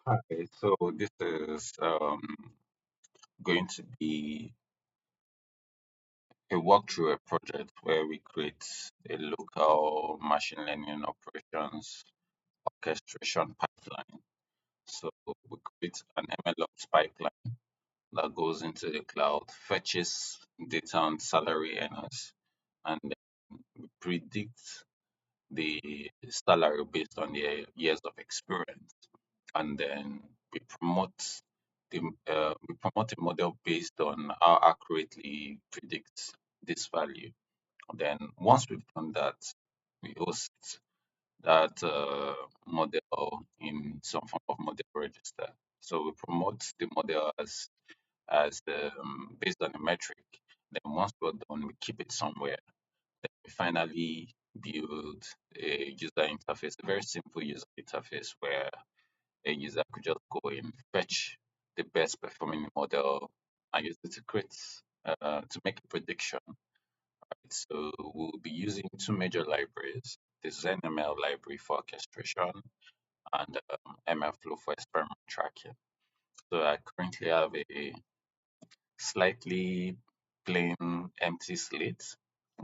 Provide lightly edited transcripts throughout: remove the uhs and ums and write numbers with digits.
Hi, so this is going to be a walkthrough a project where we create a local machine learning operations orchestration pipeline. So we create an MLOps pipeline that goes into the cloud, fetches data on salary earners, and then we predict the salary based on their years of experience. And then we promote we promote a model based on how accurately predicts this value. Then once we've done that, we host that model in some form of model register. So we promote the model as based on a metric. Then once we're done, we keep it somewhere. Then we finally build a user interface, a very simple user interface where a user could just go in, fetch the best performing model, and use it to create to make a prediction. Right? So we'll be using two major libraries: the ZenML library for orchestration and MLflow for experiment tracking. So I currently have a slightly plain empty slate,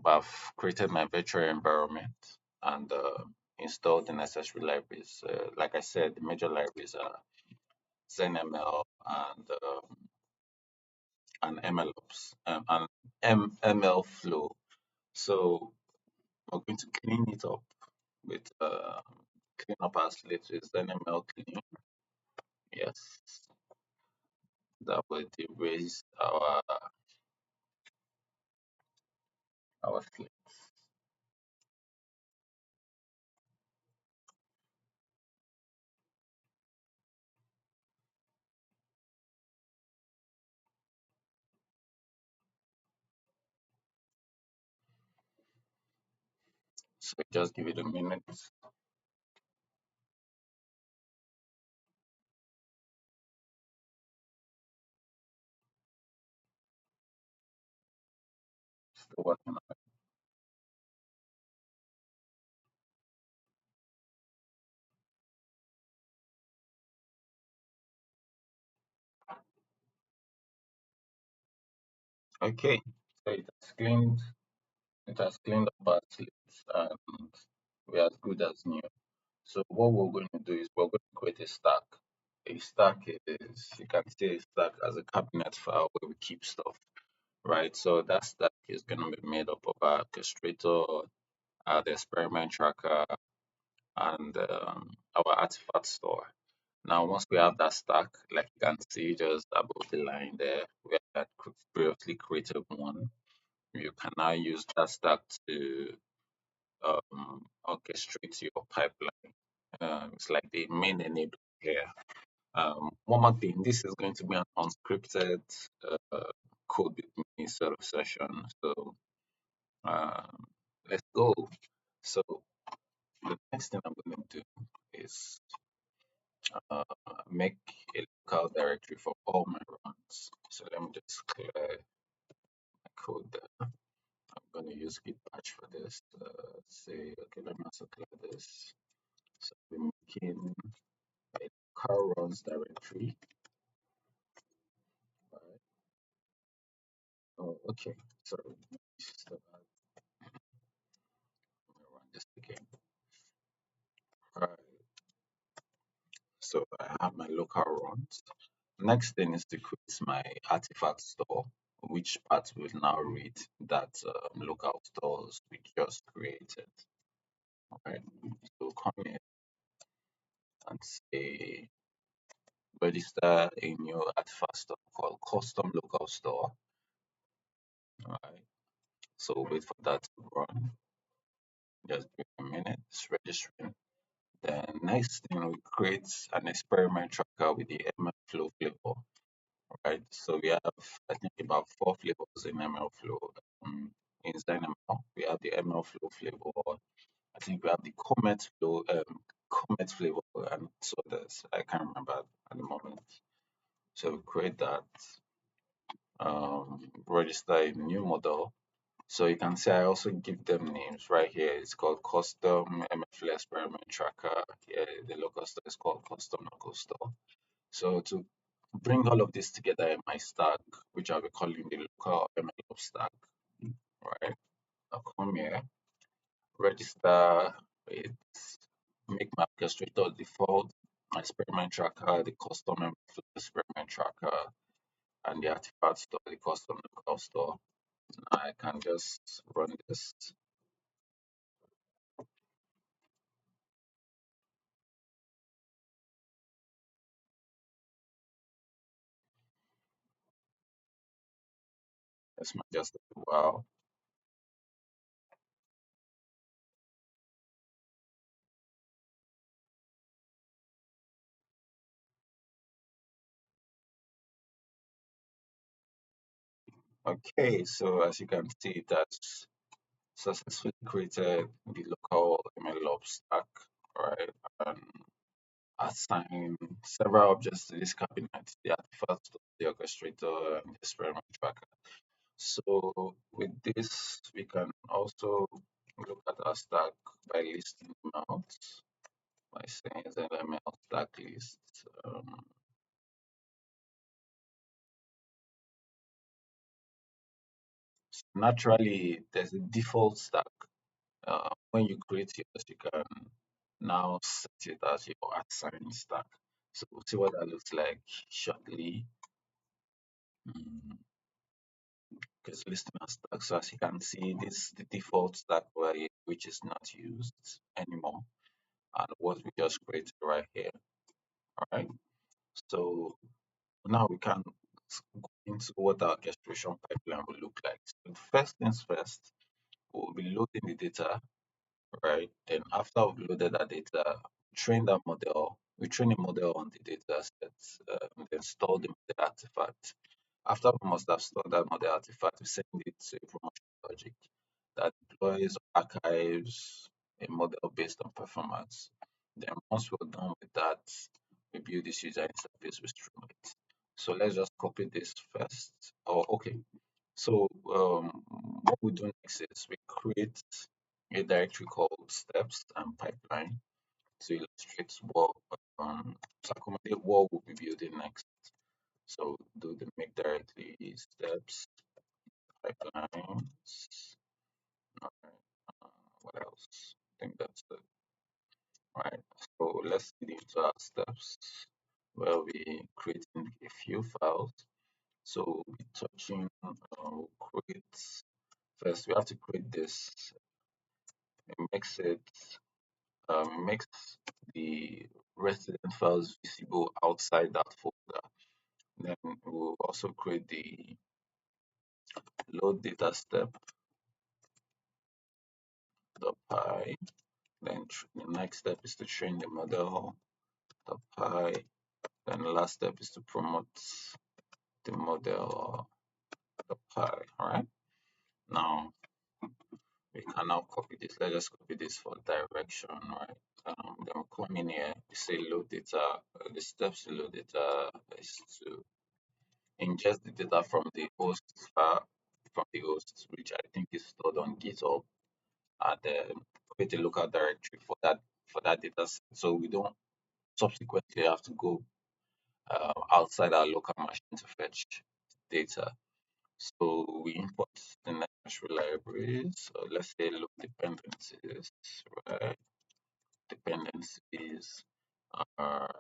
but I've created my virtual environment and installed the necessary libraries. Like I said, the major libraries are ZenML and MLOps and MLflow. So we're going to clean it up with clean up our slate with ZenML clean. Yes, that would erase our slate. So just give it a minute. Still working on it. Okay, so it has cleaned up our slates and we're as good as new. So what we're going to do is we're going to create a stack. A stack is, you can say a stack as a cabinet file where we keep stuff, right? So that stack is going to be made up of our orchestrator, the experiment tracker, and our artifact store. Now, once we have that stack, like you can see just above the line there, we had previously created one. You can now use that stack to orchestrate your pipeline. It's like the main enabler here. One more thing, this is going to be an unscripted uh, code with me sort of session. So um, let's go. So the next thing I'm going to do is uh, make a local directory for all my runs. So let me just clear my code there. I'm going to use git patch for this. Say, okay, let me also clear this. So we're making a local runs directory. Right. Oh, okay. So let me start run this again. Right. So I have my local runs. Next thing is to create my artifact store, which part will now read that local stores we just created. Alright, so come here and say register a new artifact store called custom local store. Alright, so wait for that to run. Just give it a minute, it's registering. Then next thing we create an experiment tracker with the MLflow flavor. Right, so we have I think about four flavors in MLflow. In ZenML, we have the MLflow flavor. I think we have the Comet flavor, and so there's I can't remember at the moment. So we create that, register a new model. So you can see I also give them names right here. It's called custom MLflow experiment tracker. Here the local store is called custom local store. So to bring all of this together in my stack, which I'll be calling the local MLOP stack, right? I'll come here, register it, make my orchestrator default, my experiment tracker, the custom MLflow experiment tracker, and the artifact store, the custom local store. I can just run this. This might just take a while. Okay, so as you can see, that's successfully created the local MLOps stack, right? And assign several objects to this cabinet, the artifact, the orchestrator, and the experiment tracker. So with this, we can also look at our stack by listing them out by saying ZenML stack list. Naturally, there's a default stack. When you create yours, you can now set it as your assigned stack. So we'll see what that looks like shortly. Mm, because listing a stack. So as you can see, this is the default stack which is not used anymore, and what we just created right here. All right. So now we can go into what our orchestration pipeline will look like. So first things first, we'll be loading the data, right? Then after we've loaded that data, train that model, we train a model on the data set, then store the model artifact. After we must have stored that model artifact, we send it to a promotion logic that deploys or archives a model based on performance. Then once we're done with that, we build this user interface with Streamlit. So let's just copy this first. Oh, okay. So what we do next is we create a directory called steps and pipeline to illustrate what to accommodate what we'll be building next. So do the make directly steps pipelines. Alright, what else? I think that's it. Right. So let's get into our steps where we creating a few files. So we'll be touching we'll create first we have to create this makes it makes the resident files visible outside that folder. Then we'll also create the load data step .py. Then the next step is to train the model .py. Then the last step is to promote the model .py. All right. Now we can now copy this. Let's just copy this for direction, right? Then we come in here. We say load data. The steps to load data is to ingest the data from the host file, from the host, which I think is stored on GitHub, and then create a local directory for that data set. So we don't subsequently have to go outside our local machine to fetch data. So we import the necessary libraries. So let's say look dependencies, right? Dependencies are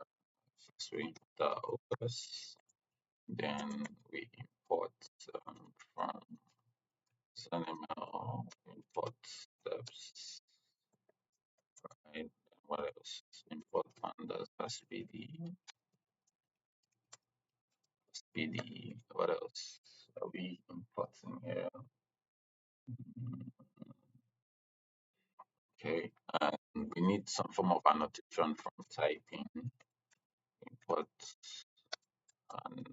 first we import the OS, then we import from ZenML import steps, right? What else? Import pandas as PD. What else are we importing here? Mm, Okay, and we need some form of annotation from typing import and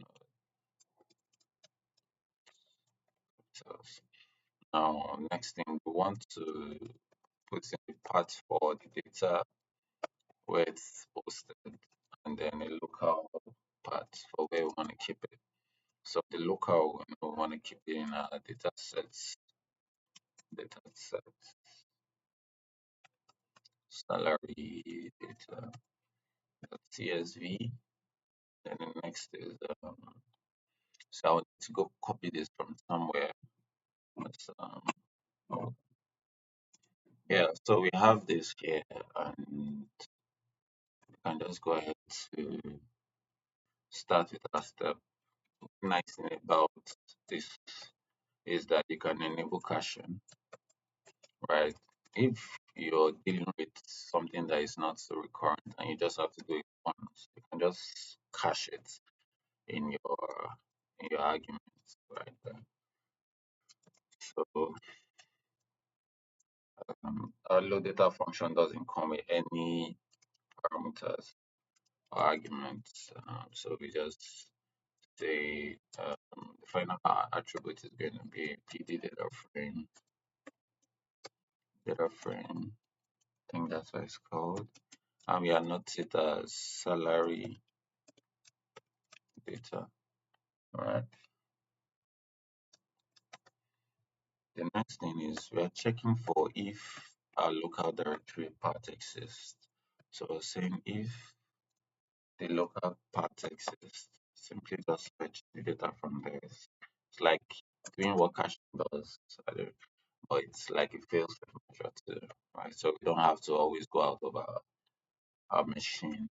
cells. Now, next thing we want to put in the path for the data where it's posted, and then a local path for where we want to keep it. So the local, we want to keep it in our data sets data set, salary data CSV. Then the next is so I need to go copy this from somewhere. Let's, oh, yeah, so we have this here, and we can just go ahead to start with our step. Nice thing about this is that you can enable caching, right? If you're dealing with something that is not so recurrent and you just have to do it once, you can just cache it in your arguments, right there. So our load data function doesn't come with any parameters or arguments. So we just say the final attribute is going to be PD data frame. I think that's what it's called. And we annotate it as salary data. Right. The next thing is we are checking for if our local directory path exists. So we're saying if the local path exists, simply just fetch the data from there. It's like doing what caching does, but it's like a fail safe measure too, right? So we don't have to always go out of our machine,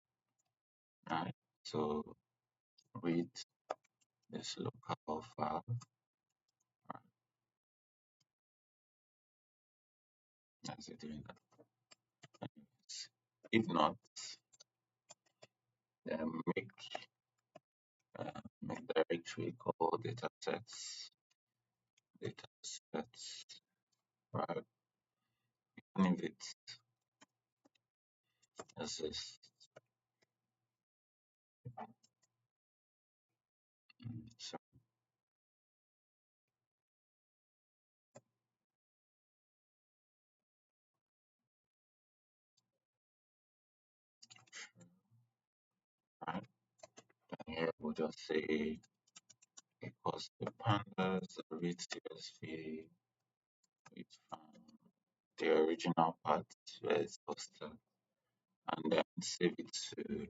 right? So read this local file, right? As it doing that. If not, then make directory called datasets, right? Even if it's assist, so, right? And here we'll just say equals to pandas read CSV with the original part where it's hosted, and then save it to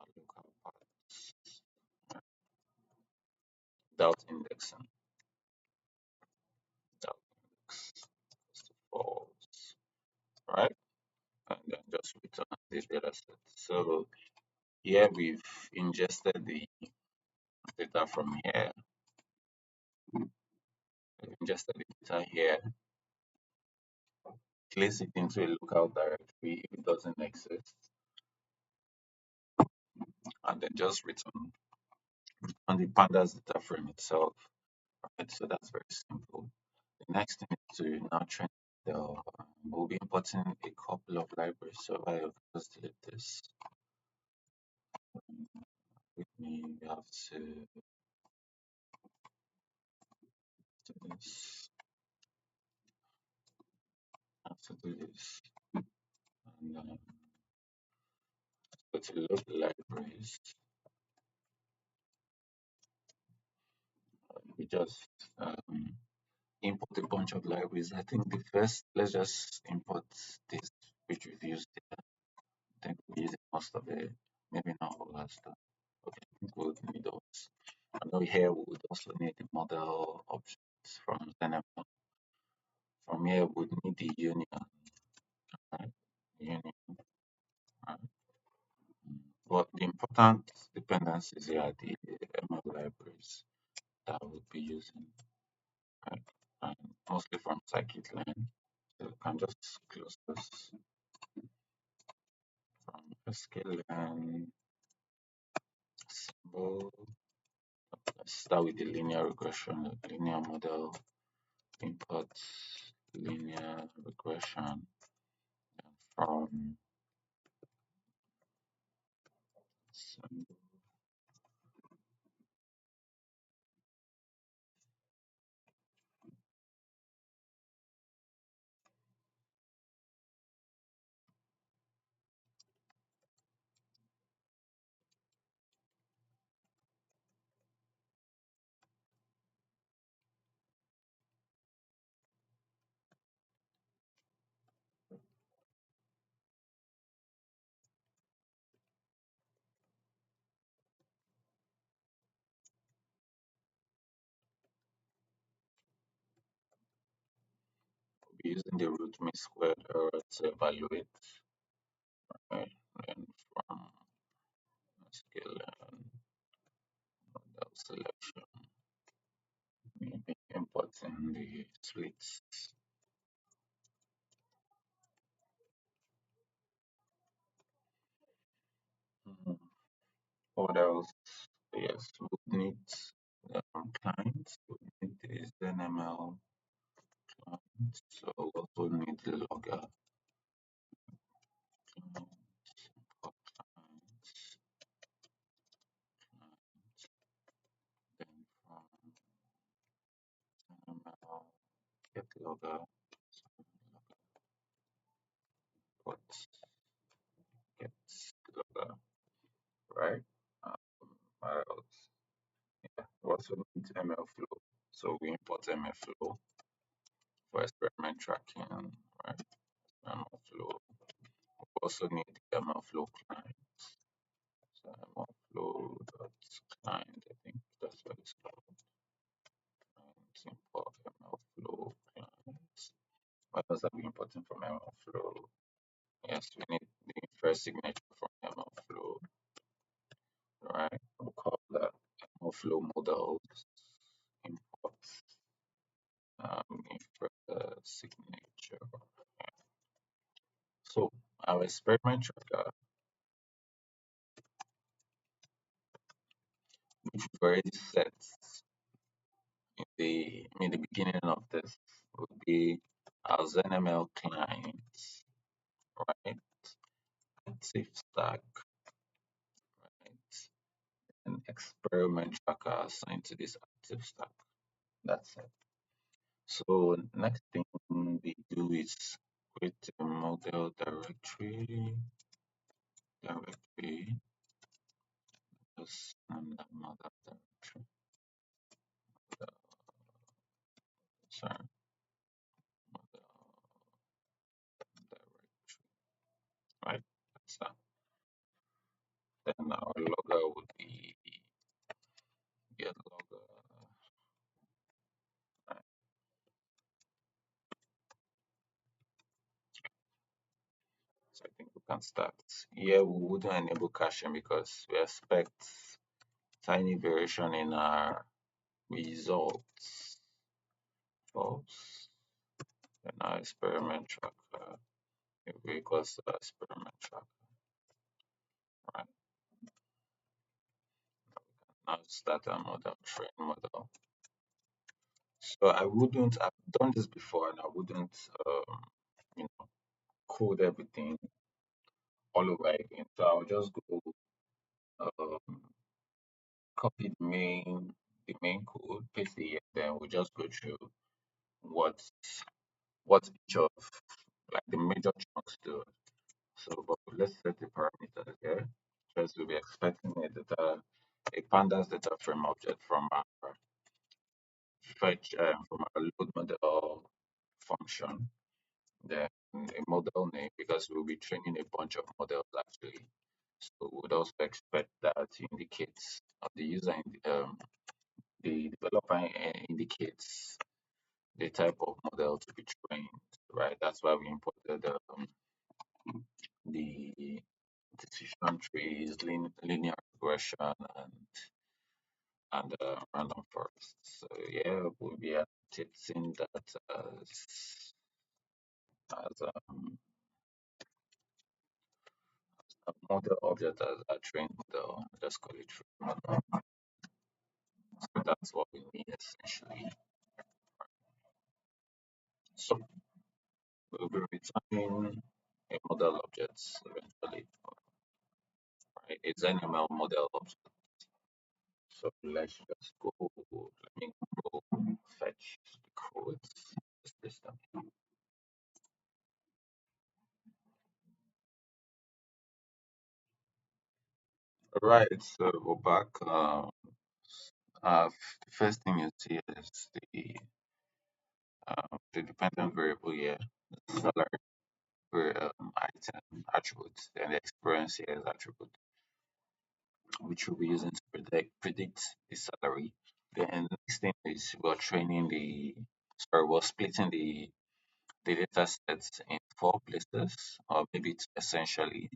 our local parts, right? Without indexing, without index, false, right? And then just return this data set. So here we've ingested the data from here, we've ingested the data here, place it into a local directory if it doesn't exist, and then just return on the pandas data frame itself. Right, so that's very simple. The next thing is to now train we'll be importing a couple of libraries. So I will just delete this. With me, we have to do this. Have to do this. And go to load libraries. We just import a bunch of libraries. I think the first, let's just import this, which we've used here. I think we use most of it, maybe not all that stuff. Okay, I think we'll need those. I know here we would also need the model options from ZenML. From here, we would need the union, right? Union, right? But the important dependencies here are the ML libraries that we'll be using, right? And mostly from scikit-learn. So you can just close this from sklearn symbol. Let's start with the linear regression, linear model, import linear regression from symbol. be using the root mean squared error to evaluate, right? And from scale and model selection, maybe importing the splits. Mhm. What else? Yes, we would need clients. We would need the ZenML client. So we also need the logger client, import clients, client. Then from ZenML, get logger, import get logger, right? Um, what else? Yeah, we also need MLflow. So we import MLflow for experiment tracking, right? MLflow. We also need the MLflow client. So MLflow dot client, I think that's what it's called. Client import MLflow client. What else are we importing from MLflow? Yes, we need the first signature from MLflow, right? We'll call that MLflow models import signature. So our experiment tracker, which we've already set in the beginning of this, would be our ZenML client, right? Active stack, right? And experiment tracker assigned to this active stack. That's it. So next thing we do is create a model directory, just that model directory, model, sorry, model directory, right? That's that. Then our logger would be get logger. Right? So I think we can start. Here we wouldn't enable caching because we expect tiny variation in our results. False. Then our experiment tracker. It equals the experiment tracker. Right. Now start our model, train model. So I wouldn't, I've done this before and I wouldn't, you know, code everything all over again. So I'll just go um, copy the main code, paste it here, then we'll just go through what what each of like the major chunks do. So but let's set the parameters here. First we'll be expecting a pandas data frame object from our fetch from our load model function. Then a model name because we'll be training a bunch of models actually. So we would also expect that indicates the user the developer indicates the type of model to be trained, right? That's why we imported the decision trees, linear regression, and random forest. So yeah, we'll be annotating that as a model object as a trained model. Just call it trained model. So that's what we need essentially. So we'll be returning a model object eventually, right? A ZenML model object. So let's just go. Let me go fetch the code. This time. Right. So we're back. The first thing you see is the dependent variable here, the salary item attribute, and the experience here is attribute, which we'll be using to predict the salary. Then next thing is we're splitting the data sets in four places, or maybe two essentially,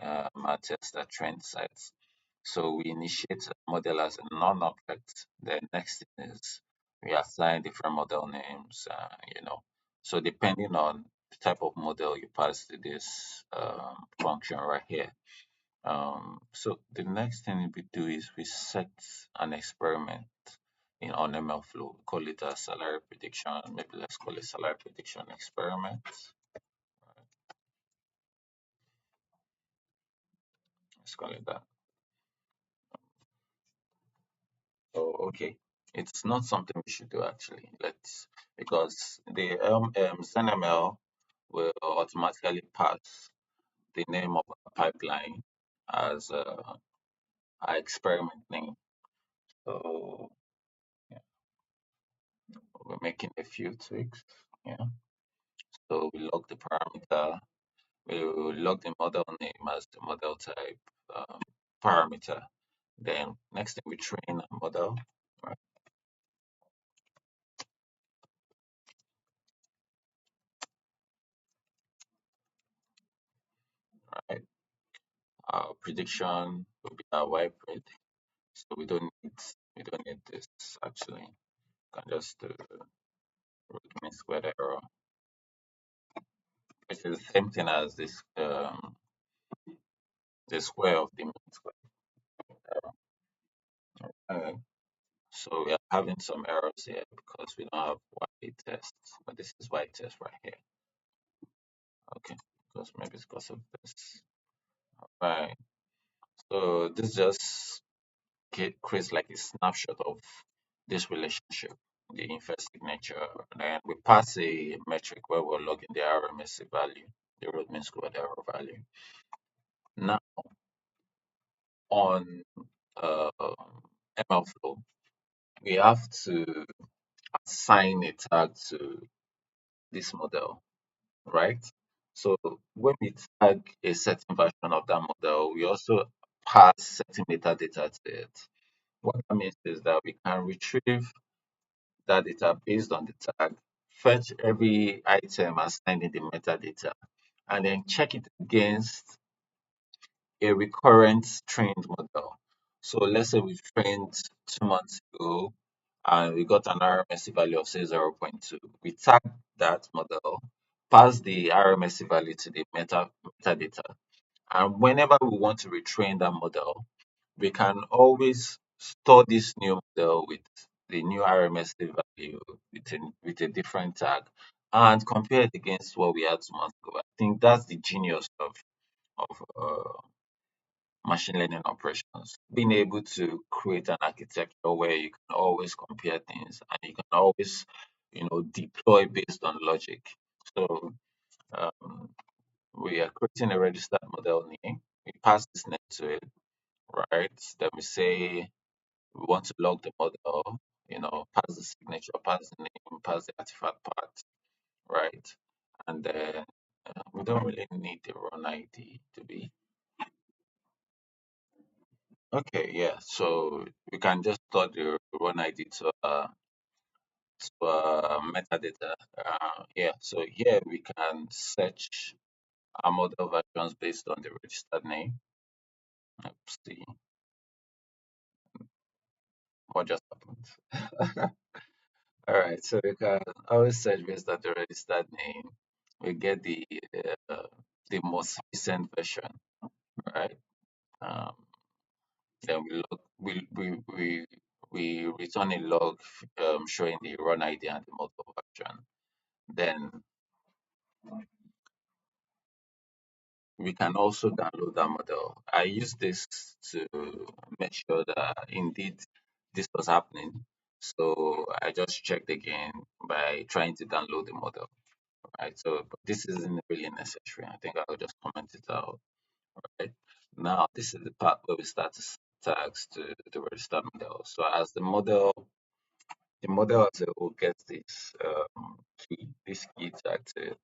our test trend sites. So we initiate a model as a non-object. The next thing is we assign different model names, So depending on the type of model you pass to this function right here. So the next thing we do is we set an experiment on MLflow. We call it a salary prediction. Maybe let's call it salary prediction experiment. Let's call it that. Oh, okay. It's not something we should do actually. Let's because the ZenML will automatically pass the name of a pipeline as our experiment name. So yeah, we're making a few tweaks. Yeah. So we log the parameter. We will log the model name as the model type um, parameter. Then next thing we train a model. Right. Right. Our prediction will be our Y predict. So we don't need this actually. We can just do root mean squared error, which is the same thing as this the square of the mean square error. Uh, so we are having some errors here because we don't have Y test, but this is Y test right here. Okay, because maybe it's because of this. Right. So this just creates like a snapshot of this relationship, the infer signature, and then we pass a metric where we're logging the RMSE value, the root mean squared error value. Now on uh, MLflow, we have to assign a tag to this model, right? So when we tag a certain version of that model, we also pass certain metadata to it. What that means is that we can retrieve that data based on the tag, fetch every item assigned in the metadata, and then check it against a recurrent trained model. So let's say we trained 2 months ago and we got an RMSE value of say 0.2. We tag that model, pass the RMSE value to the metadata, and whenever we want to retrain that model, we can always store this new model with the new RMSE value with a different tag and compare it against what we had 2 months ago. I think that's the genius of machine learning operations. Being able to create an architecture where you can always compare things and you can always, deploy based on logic. So um, we are creating a registered model name. We pass this name to it, right? Then we say we want to log the model, pass the signature, pass the name, pass the artifact part, right? And then we don't really need the run ID to be. Okay, yeah. So we can just store the run ID to metadata. Yeah. So here we can search our model versions based on the registered name. Let's see what just happened. All right. So we can always search based on the registered name. We get uh, the most recent version, right? Um, then we return a log showing the run ID and the model version. Then we can also download that model. I use this to make sure that indeed this was happening. So I just checked again by trying to download the model, right? So but this isn't really necessary. I think I'll just comment it out, right? Now this is the part where we start to tags to the registered model. So as the model as a whole gets this key tag to it.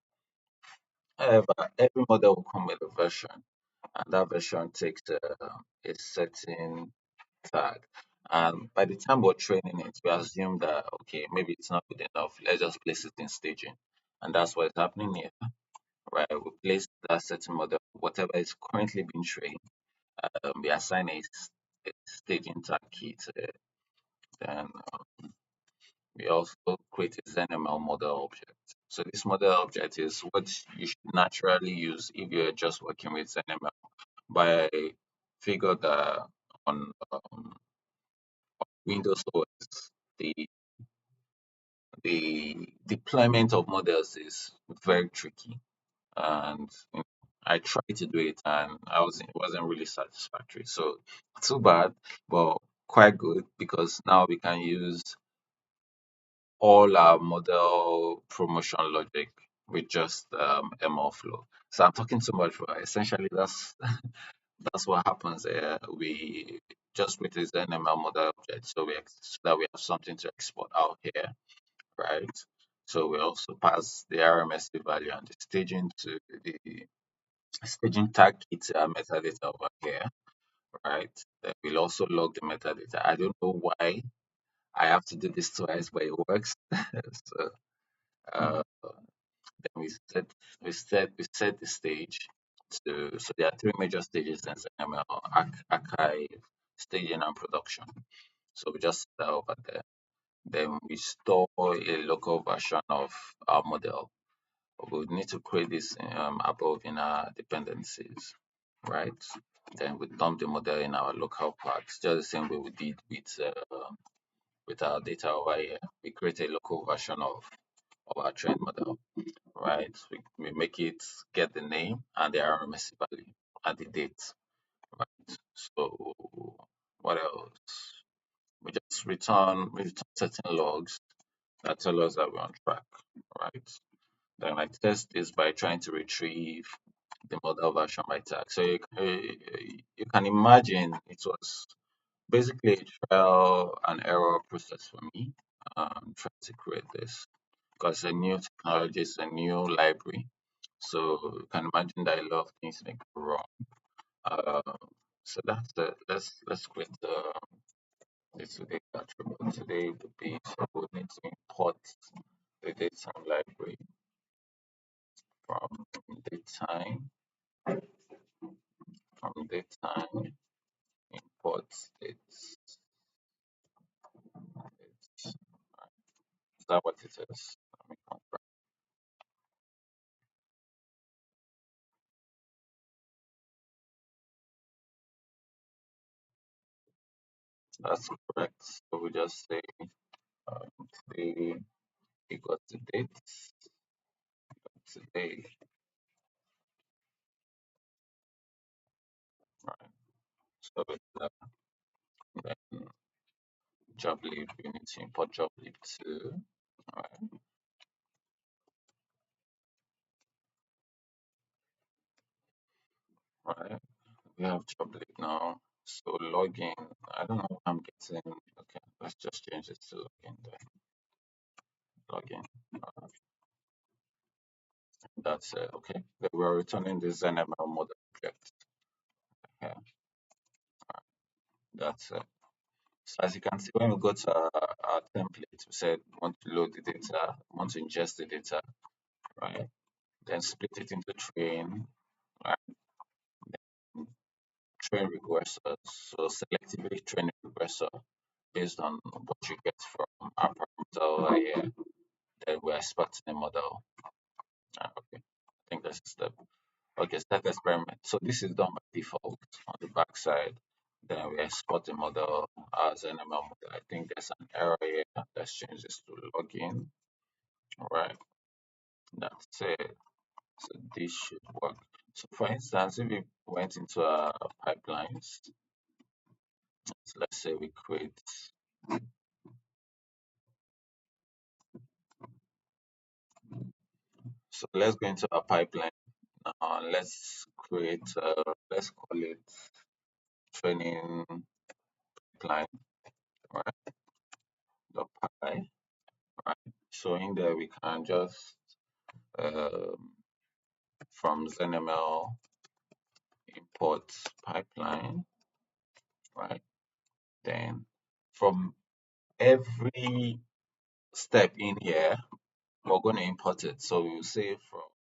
However, every model will come with a version, and that version takes a certain tag. And by the time we're training it, we assume that okay, maybe it's not good enough. Let's just place it in staging. And that's what is happening here, right? We place that certain model, whatever is currently being trained, we assign a staging tag key to it. Then we also create a ZenML model object. So this model object is what you should naturally use if you're just working with ZenML. But I figured that on Windows OS, the deployment of models is very tricky, and I tried to do it, and it wasn't really satisfactory. So too bad, but quite good because now we can use all our model promotion logic with just MLflow. So I'm talking too much, but essentially that's what happens there. We just with this NML model object, so that we have something to export out here, right? So we also pass the RMSD value and the staging to the staging tag key to our metadata over here, right? Then we'll also log the metadata. I don't know why I have to do this twice, but it works. So uh, then we set the stage to so there are three major stages in ZML: archive, staging, and production. So we just set that over there. Then we store a local version of our model. We need to create this above in our dependencies, right? Then we dump the model in our local parts, just the same way we did with our data over here. We create a local version of our trained model, right? We make it get the name and the RMS value and the date, right? So what else? We return certain logs that tell us that we're on track, right? Then I test this by trying to retrieve the model version by tag. So you can imagine it was basically a trial and error process for me, trying to create this because a new technology is a new library. So you can imagine that a lot of things may go wrong. Uh, so that's the let's create this today attribute. Today would be so we need to import the datetime library from datetime from datetime import dates. Is that what it is? Let me confirm. That's correct. So we just say today equal to date today, right? So then job lead, we need to import job lead too. Alright, right. We have job lead now. So login, I don't know what I'm getting. Okay, let's just change it to login then. Login. Uh, that's it. Okay. Then we're returning the ZenML model object. Yeah, that's it. So as you can see, when we go to our template, we said we want to load the data, we want to ingest the data, right? Then split it into right? Train regressors. So selectively train a regressor based on what you get from our parameter over here. Then we're exporting the model. Okay, I think that's the step. Okay, start experiment. So this is done by default on the back side. Then we export the model as an ML model. I think there's an error here. Let's change this to login. All right, that's it. So this should work. So for instance, if we went into our pipelines, so let's say we create. So let's go into our pipeline. Let's create. Let's call it training pipeline. Right. The py. Right. So in there we can just um, from ZenML import pipeline, right? Then from every step in here, we're going to import it. So we'll say from